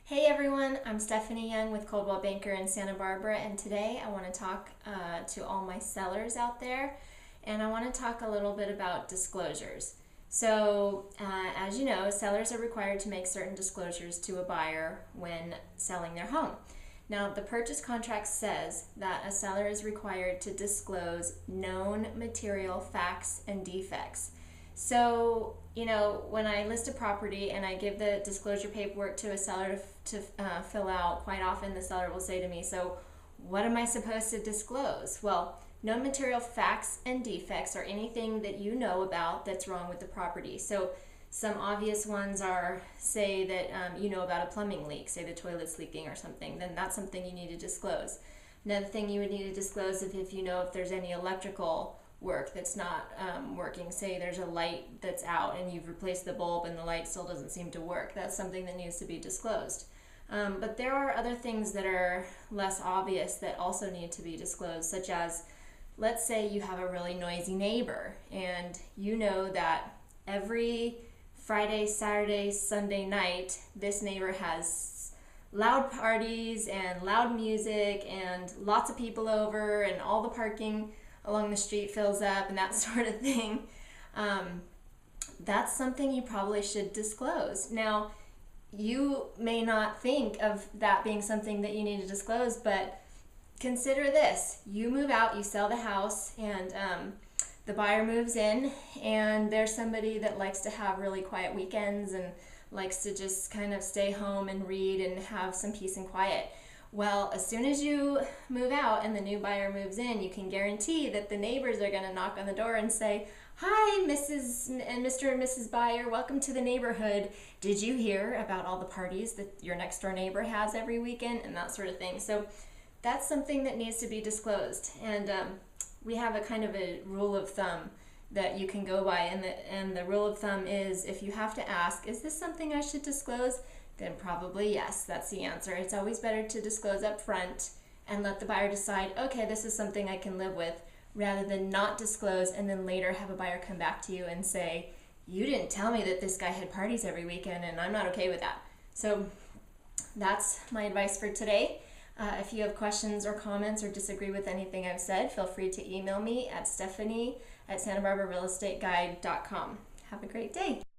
Hey everyone, I'm Stephanie Young with Coldwell Banker in Santa Barbara, and today I want to talk to all my sellers out there, and I want to talk a little bit about disclosures. So, as you know, sellers are required to make certain disclosures to a buyer when selling their home. Now, the purchase contract says that a seller is required to disclose known material facts and defects. So, when I list a property and I give the disclosure paperwork to a seller to fill out, quite often the seller will say to me, so what am I supposed to disclose? Well, known material facts and defects are anything that you know about that's wrong with the property. So some obvious ones are, say that you know about a plumbing leak, say the toilet's leaking or something, then that's something you need to disclose. Another thing you would need to disclose if you know if there's any electrical work that's not working. Say there's a light that's out and you've replaced the bulb and the light still doesn't seem to work. That's something that needs to be disclosed. But there are other things that are less obvious that also need to be disclosed, such as, let's say you have a really noisy neighbor and you know that every Friday, Saturday, Sunday night this neighbor has loud parties and loud music and lots of people over and all the parking along the street fills up and that sort of thing. That's something you probably should disclose. Now, you may not think of that being something that you need to disclose, but consider this. You move out, you sell the house, and the buyer moves in, and there's somebody that likes to have really quiet weekends and likes to just kind of stay home and read and have some peace and quiet. Well, as soon as you move out and the new buyer moves in, you can guarantee that the neighbors are going to knock on the door and say, "Hi, Mrs. and Mr. and Mrs. Buyer, welcome to the neighborhood. Did you hear about all the parties that your next door neighbor has every weekend?" and that sort of thing. So that's something that needs to be disclosed. And we have a kind of a rule of thumb that you can go by. And the rule of thumb is, if you have to ask, is this something I should disclose? Then probably yes, that's the answer. It's always better to disclose up front and let the buyer decide, okay, this is something I can live with, rather than not disclose and then later have a buyer come back to you and say, you didn't tell me that this guy had parties every weekend and I'm not okay with that. So that's my advice for today. If you have questions or comments or disagree with anything I've said, feel free to email me at stephanie@santabarbararealestateguide.com. Have a great day.